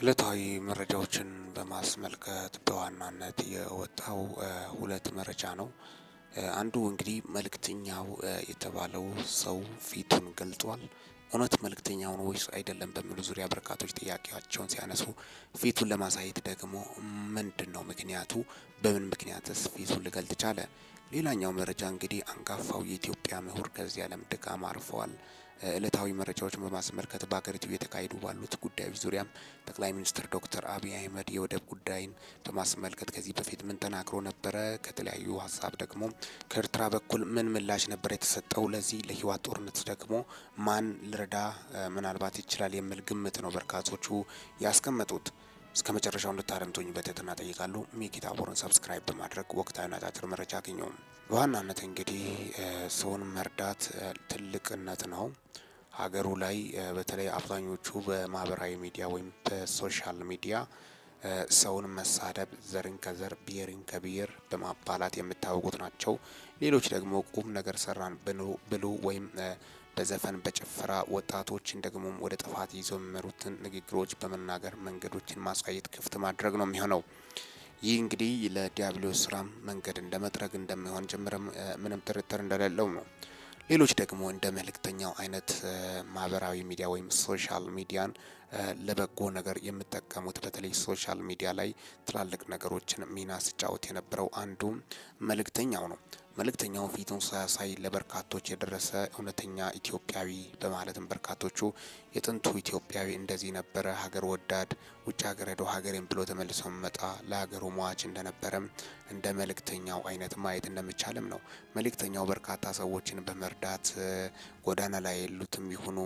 ዕለታዊ መረጃዎችን በማስመልከት በዋናነት የወጣው ሁለት መረጃ ነው። አንዱ እንግዲህ መልእክተኛው የተባለው ሰው ፊቱን ገልጧል። እውነት መልእክተኛው ነው ወይስ አይደለም በሚሉ ዙሪያ በርካቶች ጥያቄያቸውን ሲያነሱ፣ ፊቱን ለማሳየት ደግሞ ምንድነው ምክንያቱ? በምን ምክንያትስ ፊቱን ሊገልጥ ቻለ? ሌላኛው መረጃ እንግዲህ አንጋፋው የኢትዮጵያ ምሁር ከዚህ ዓለም ድካም አርፈዋል። ዕለታዊ መረጃዎችን በማስመልከት በሀገሪቱ እየተካሄዱ ባሉት ጉዳዮች ዙሪያም ጠቅላይ ሚኒስትር ዶክተር አብይ አህመድ የወደብ ጉዳይን በማስመልከት ከዚህ በፊት ምን ተናግሮ ነበረ? ከተለያዩ ሀሳብ ደግሞ ከኤርትራ በኩል ምን ምላሽ ነበር የተሰጠው? ለዚህ ለህወሓት ጦርነት ደግሞ ማን ልረዳ ምናልባት ይችላል የሚል ግምት ነው በርካቶቹ ያስቀመጡት። እስከ መጨረሻው እንድታደምጡኝ በትህትና እጠይቃለሁ። ሚኪታ ቦርን ሰብስክራይብ በማድረግ ወቅታዊና አጫጭር መረጃ አገኘው። በዋናነት እንግዲህ ሰውን መርዳት ትልቅነት ነው። ሀገሩ ላይ በተለይ አብዛኞቹ በማህበራዊ ሚዲያ ወይም በሶሻል ሚዲያ ሰውን መሳደብ፣ ዘርን ከዘር ብሔርን ከብሔር በማባላት የምታወቁት ናቸው። ሌሎች ደግሞ ቁም ነገር ሰራን ብሉ ወይም በዘፈን በጭፈራ ወጣቶችን ደግሞ ወደ ጥፋት ይዘው የሚመሩትን ንግግሮች በመናገር መንገዶችን ማሳየት ክፍት ማድረግ ነው የሚሆነው። ይህ እንግዲህ ለዲያብሎስ ስራም መንገድ እንደ መጥረግ እንደሚሆን ጭምርም ምንም ጥርጥር እንደሌለው ነው። ሌሎች ደግሞ እንደ መልእክተኛው አይነት ማህበራዊ ሚዲያ ወይም ሶሻል ሚዲያን ለበጎ ነገር የምጠቀሙት በተለይ ሶሻል ሚዲያ ላይ ትላልቅ ነገሮችን ሚና ሲጫወት የነበረው አንዱ መልእክተኛው ነው። መልእክተኛው ፊቱን ሳያሳይ ለበርካቶች የደረሰ እውነተኛ ኢትዮጵያዊ በማለትም በርካቶቹ የጥንቱ ኢትዮጵያዊ እንደዚህ ነበረ፣ ሀገር ወዳድ፣ ውጭ ሀገር ሄዶ ሀገሬን ብሎ ተመልሶ መጣ፣ ለሀገሩ ሟች እንደነበረም እንደ መልእክተኛው አይነት ማየት እንደሚቻልም ነው። መልእክተኛው በርካታ ሰዎችን በመርዳት ጎዳና ላይ ያሉትም ይሁኑ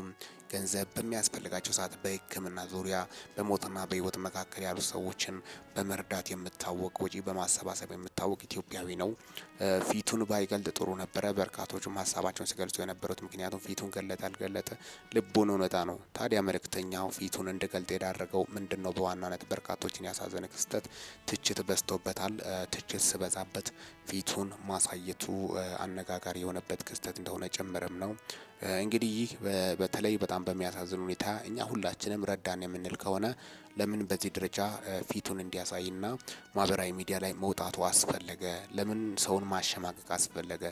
ገንዘብ በሚያስፈልጋቸው ሰዓት በሕክምና ዙሪያ በሞትና በሕይወት መካከል ያሉ ሰዎችን በመርዳት የምታወቅ ወጪ በማሰባሰብ የምታወቅ ኢትዮጵያዊ ነው። ፊቱን ባይገልጥ ጥሩ ነበረ። በርካቶቹም ሀሳባቸውን ሲገልጹ የነበሩት ምክንያቱም ፊቱን ገለጠ አልገለጠ ልቡን እውነታ ነው። ታዲያ መልእክተኛው ፊቱን እንዲገልጥ ያዳረገው ምንድን ነው? በዋናነት በርካቶችን ያሳዘነ ክስተት ትችት በዝቶበታል። ትችት ስበዛበት ፊቱን ማሳየቱ አነጋጋሪ የሆነበት ክስተት እንደሆነ ጭምርም ነው። እንግዲህ ይህ በተለይ በጣም በሚያሳዝን ሁኔታ እኛ ሁላችንም ረዳን የምንል ከሆነ ለምን በዚህ ደረጃ ፊቱን እንዲያሳይና ማህበራዊ ሚዲያ ላይ መውጣቱ አስፈለገ? ለምን ሰውን ማሸማቀቅ አስፈለገ?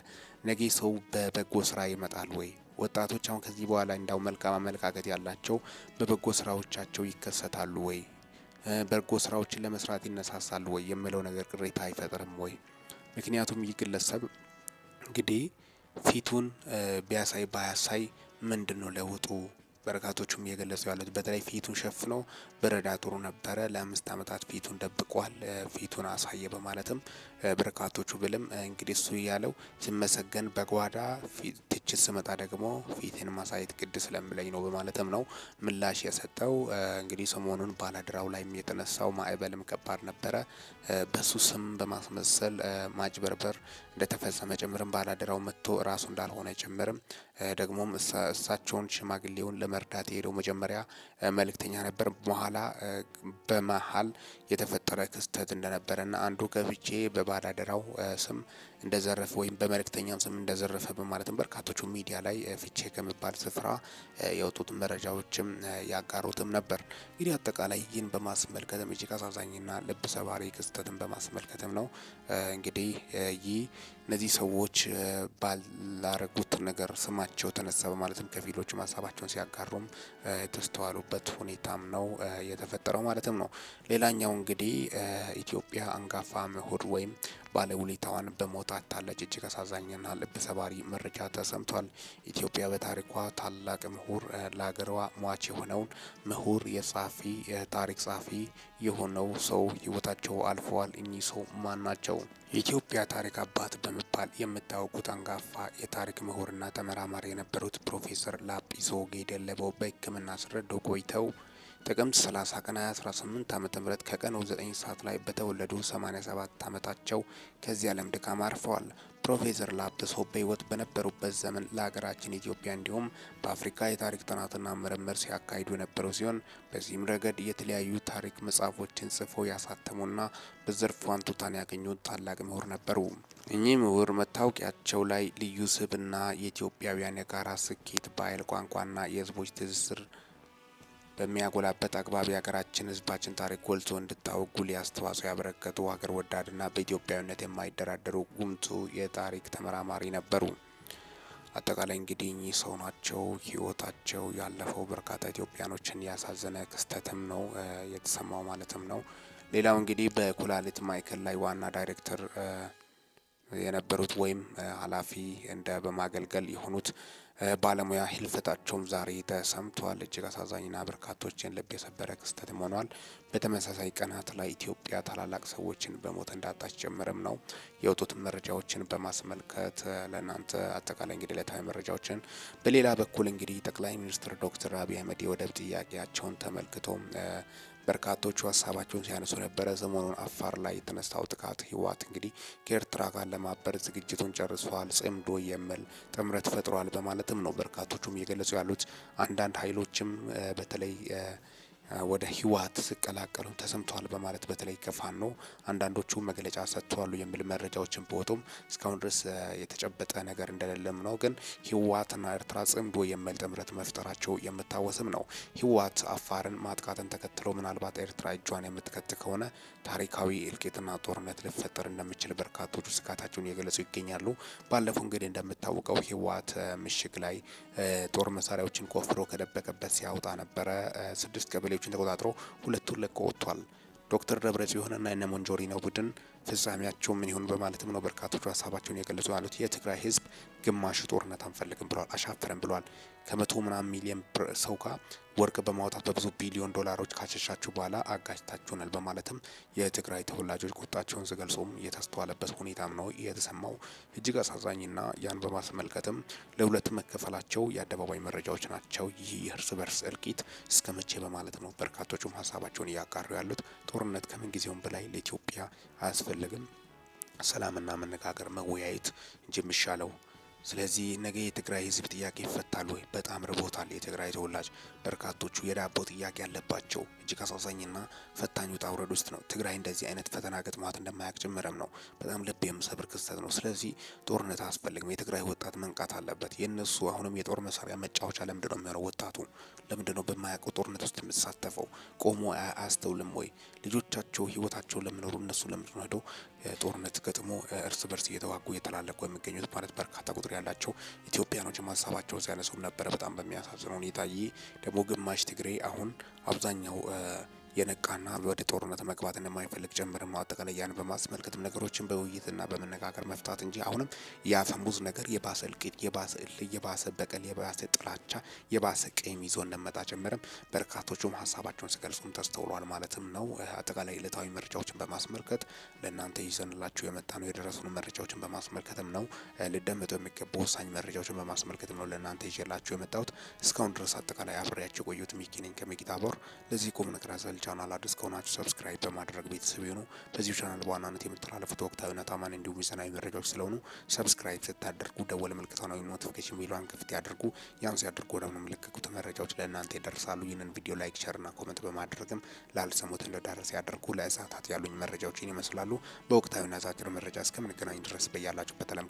ነገ ሰው በበጎ ስራ ይመጣል ወይ? ወጣቶች አሁን ከዚህ በኋላ እንዳው መልካም አመለካከት ያላቸው በበጎ ስራዎቻቸው ይከሰታሉ ወይ? በጎ ስራዎችን ለመስራት ይነሳሳሉ ወይ የሚለው ነገር ቅሬታ አይፈጥርም ወይ? ምክንያቱም ይህ ግለሰብ እንግዲህ ፊቱን ቢያሳይ ባያሳይ ምንድነው ለውጡ? በርካቶቹም እየገለጹ ያሉት በተለይ ፊቱን ሸፍኖ በረዳ ጥሩ ነበረ፣ ለ5 ዓመታት ፊቱን ደብቋል፣ ፊቱን አሳየ በማለትም በርካቶቹ ብልም እንግዲህ እሱ እያለው ሲመሰገን በጓዳ ትችት ስመጣ ደግሞ ፊትን ማሳየት ግድ ስለምለኝ ነው በማለትም ነው ምላሽ የሰጠው። እንግዲህ ሰሞኑን ባላደራው ላይ የተነሳው ማዕበልም ከባድ ነበረ። በሱ ስም በማስመሰል ማጭበርበር እንደተፈጸመ ጭምርም ባላደራው መጥቶ ራሱ እንዳልሆነ ጭምርም ደግሞም እሳቸውን ሽማግሌውን ለመርዳት የሄደው መጀመሪያ መልእክተኛ ነበር። በኋላ በመሀል የተፈጠረ ክስተት እንደነበረና አንዱ ገብቼ በባላደራው ስም እንደዘረፈ ወይም በመልእክተኛም ስም እንደዘረፈ በማለትም በርካቶቹ ሚዲያ ላይ ፍቼ ከሚባል ስፍራ የወጡት መረጃዎችም ያጋሩትም ነበር። እንግዲህ አጠቃላይ ይህን በማስመልከትም እጅግ አሳዛኝና ልብ ሰባሪ ክስተትን በማስመልከትም ነው እንግዲህ ይህ እነዚህ ሰዎች ባላረጉት ነገር ስማቸው ተነሳ በማለትም ከፊሎቹ ሀሳባቸውን ሲያጋሩም የተስተዋሉበት ሁኔታም ነው የተፈጠረው ማለትም ነው። ሌላኛው እንግዲህ ኢትዮጵያ አንጋፋ ምሁር ወይም ባለውለታዋን በሞት አጥታለች። እጅግ አሳዛኝና ልብ ሰባሪ መረጃ ተሰምቷል። ኢትዮጵያ በታሪኳ ታላቅ ምሁር ለሀገሯ ሟች የሆነውን ምሁር የታሪክ ጸሐፊ የሆነው ሰው ህይወታቸው አልፈዋል። እኚህ ሰው ማን ናቸው? የኢትዮጵያ ታሪክ አባት በመባል የምታወቁት አንጋፋ የታሪክ ምሁርና ተመራማሪ የነበሩት ፕሮፌሰር ላጲሶ ጌደለቦ በሕክምና ሲረዱ ቆይተው ጥቅምት 30 ቀን 2018 ዓ.ም ከቀኑ 9 ሰዓት ላይ በተወለዱ 87 ዓመታቸው ከዚህ ዓለም ድካም አርፈዋል። ፕሮፌሰር ላጲሶ በህይወት በነበሩበት ዘመን ለሀገራችን ኢትዮጵያ እንዲሁም በአፍሪካ የታሪክ ጥናትና ምርምር ሲያካሂዱ የነበሩ ሲሆን በዚህም ረገድ የተለያዩ ታሪክ መጽሐፎችን ጽፈው ያሳተሙና በዘርፉ አንቱታን ያገኙ ታላቅ ምሁር ነበሩ። እኚህ ምሁር መታወቂያቸው ላይ ልዩ ስብዕና፣ የኢትዮጵያውያን የጋራ ስኬት፣ ባህል፣ ቋንቋና የህዝቦች ትስስር በሚያጎላበት አግባብ የሀገራችን ህዝባችን ታሪክ ጎልቶ እንዲታወቅ ጉልህ አስተዋጽኦ ያበረከቱ ሀገር ወዳድና በኢትዮጵያዊነት የማይደራደሩ ጉምቱ የታሪክ ተመራማሪ ነበሩ። አጠቃላይ እንግዲህ እኚህ ሰው ናቸው። ህይወታቸው ያለፈው በርካታ ኢትዮጵያኖችን ያሳዘነ ክስተትም ነው የተሰማው ማለትም ነው። ሌላው እንግዲህ በኩላሊት ማዕከል ላይ ዋና ዳይሬክተር የነበሩት ወይም ኃላፊ እንደ በማገልገል የሆኑት ባለሙያ ህልፈታቸውም ዛሬ ተሰምቷል። እጅግ አሳዛኝና በርካቶችን ልብ የሰበረ ክስተትም ሆኗል። በተመሳሳይ ቀናት ላይ ኢትዮጵያ ታላላቅ ሰዎችን በሞት እንዳጣች ጭምርም ነው የወጡት መረጃዎችን በማስመልከት ለእናንተ አጠቃላይ እንግዲህ ዕለታዊ መረጃዎችን። በሌላ በኩል እንግዲህ ጠቅላይ ሚኒስትር ዶክተር አብይ አህመድ የወደብ ጥያቄያቸውን ተመልክቶ በርካቶቹ ሀሳባቸውን ሲያነሱ ነበረ። ሰሞኑን አፋር ላይ የተነሳው ጥቃት ህወሓት እንግዲህ ከኤርትራ ጋር ለማበር ዝግጅቱን ጨርሷል፣ ጽምዶ የሚል ጥምረት ፈጥሯል በማለትም ነው በርካቶቹም እየገለጹ ያሉት። አንዳንድ ኃይሎችም በተለይ ወደ ህወሓት ሲቀላቀሉ ተሰምተዋል በማለት በተለይ ከፋኖ አንዳንዶቹ መግለጫ ሰጥተዋል የሚል መረጃዎችን ቢወጡም እስካሁን ድረስ የተጨበጠ ነገር እንደሌለም ነው። ግን ህወሓትና ኤርትራ ጽምዶ የሚል ጥምረት መፍጠራቸው የምታወስም ነው። ህወሓት አፋርን ማጥቃትን ተከትሎ ምናልባት ኤርትራ እጇን የምትከት ከሆነ ታሪካዊ እልቂትና ጦርነት ሊፈጠር እንደሚችል በርካቶቹ ስጋታቸውን እየገለጹ ይገኛሉ። ባለፈው እንግዲህ እንደምታወቀው ህወሓት ምሽግ ላይ ጦር መሳሪያዎችን ቆፍሮ ከደበቀበት ሲያወጣ ነበረ። 6 ቀበሌዎችን ተቆጣጥሮ ሁለቱን ለቆ ወጥቷል። ዶክተር ደብረጽዮንና የነ ሞንጆሪኖ ቡድን ፍጻሜያቸው ምን ይሁን በማለትም ነው በርካቶቹ ሀሳባቸውን የገለጹ ያሉት። የትግራይ ህዝብ ግማሽ ጦርነት አንፈልግም ብሏል፣ አሻፈረን ብሏል። ከመቶ ምናምን ሚሊዮን ሰው ጋር ወርቅ በማውጣት በብዙ ቢሊዮን ዶላሮች ካሸሻችሁ በኋላ አጋጭታችሁናል በማለትም የትግራይ ተወላጆች ቁጣቸውን ሲገልጹም የተስተዋለበት ሁኔታም ነው የተሰማው። እጅግ አሳዛኝና ያን በማስመልከትም ለሁለት መከፈላቸው የአደባባይ መረጃዎች ናቸው። ይህ የእርስ በርስ እልቂት እስከ መቼ በማለት ነው በርካቶቹም ሀሳባቸውን እያጋሩ ያሉት። ጦርነት ከምን ጊዜውም በላይ ለኢትዮጵያ አያስፈልግም። ሰላምና መነጋገር መወያየት እንጂ የሚሻለው። ስለዚህ ነገ የትግራይ ህዝብ ጥያቄ ይፈታል ወይ? በጣም ርቦታል የትግራይ ተወላጅ። በርካቶቹ የዳቦ ጥያቄ ያለባቸው እጅግ አሳዛኝና ፈታኝ ውጣ ውረድ ውስጥ ነው። ትግራይ እንደዚህ አይነት ፈተና ገጥሟት እንደማያውቅ ጭምርም ነው። በጣም ልብ የሚሰብር ክስተት ነው። ስለዚህ ጦርነት አያስፈልግም። የትግራይ ወጣት መንቃት አለበት። የእነሱ አሁንም የጦር መሳሪያ መጫወቻ ለምንድን ነው የሚሆነው? ወጣቱ ለምንድን ነው በማያውቀው ጦርነት ውስጥ የምትሳተፈው? ቆሞ አያስተውልም ወይ? ልጆቻቸው ህይወታቸውን ለምኖሩ እነሱ ለምንድን ነው ሄደው ጦርነት ገጥሞ እርስ በርስ እየተዋጉ እየተላለቁ የሚገኙት? ማለት በርካታ ቁጥር ያላቸው ኢትዮጵያኖች ሀሳባቸውን ሲያነሱም ነበረ። በጣም በሚያሳዝን ሁኔታ ይህ ደግሞ ግማሽ ትግሬ አሁን አብዛኛው የነቃና ወደ ጦርነት መግባት እንደማይፈልግ ጭምርም ነው። አጠቃላይ ያን በማስመልከትም ነገሮችን በውይይትና በመነጋገር መፍታት እንጂ አሁንም የአፈሙዝ ነገር የባሰ እልቂት፣ የባሰ እልህ፣ የባሰ በቀል፣ የባሰ ጥላቻ፣ የባሰ ቂም ይዞ እንደመጣ ጭምርም በርካቶቹም ሀሳባቸውን ሲገልጹም ተስተውሏል ማለትም ነው። አጠቃላይ ዕለታዊ መረጃዎችን በማስመልከት ለእናንተ ይዘንላችሁ የመጣ ነው። የደረሱን መረጃዎችን በማስመልከትም ነው። ሊደመጡ የሚገቡ ወሳኝ መረጃዎችን በማስመልከትም ነው ለእናንተ ይዤላችሁ የመጣሁት። እስካሁን ድረስ አጠቃላይ አብሬያችሁ የቆየሁት ሚኪ ነኝ ከሚኪታ ቦር። ለዚህ ቁም ነገር አዘል ቻናል አዲስ ከሆናችሁ ሰብስክራይብ በማድረግ ቤተሰብ ይሁኑ። በዚህ ቻናል በዋናነት የምተላለፉት ወቅታዊና ታማኝ እንዲሁም ሚዛናዊ መረጃዎች ስለሆኑ ሰብስክራይብ ስታደርጉ ደወል ምልክቷን ወይም ኖቲፊኬሽን ቤሏን ክፍት ያድርጉ። ያን ሲያደርጉ ደግሞ የሚለቀቁት መረጃዎች ለእናንተ ይደርሳሉ። ይህንን ቪዲዮ ላይክ፣ ሸርና ኮመንት በማድረግም ላልሰሙት እንደዳረሰ ያደርጉ። ለእሳታት ያሉኝ መረጃዎችን ይመስላሉ። በወቅታዊና አጫጭር መረጃ እስከምንገናኝ ድረስ በያላችሁበት ዓለም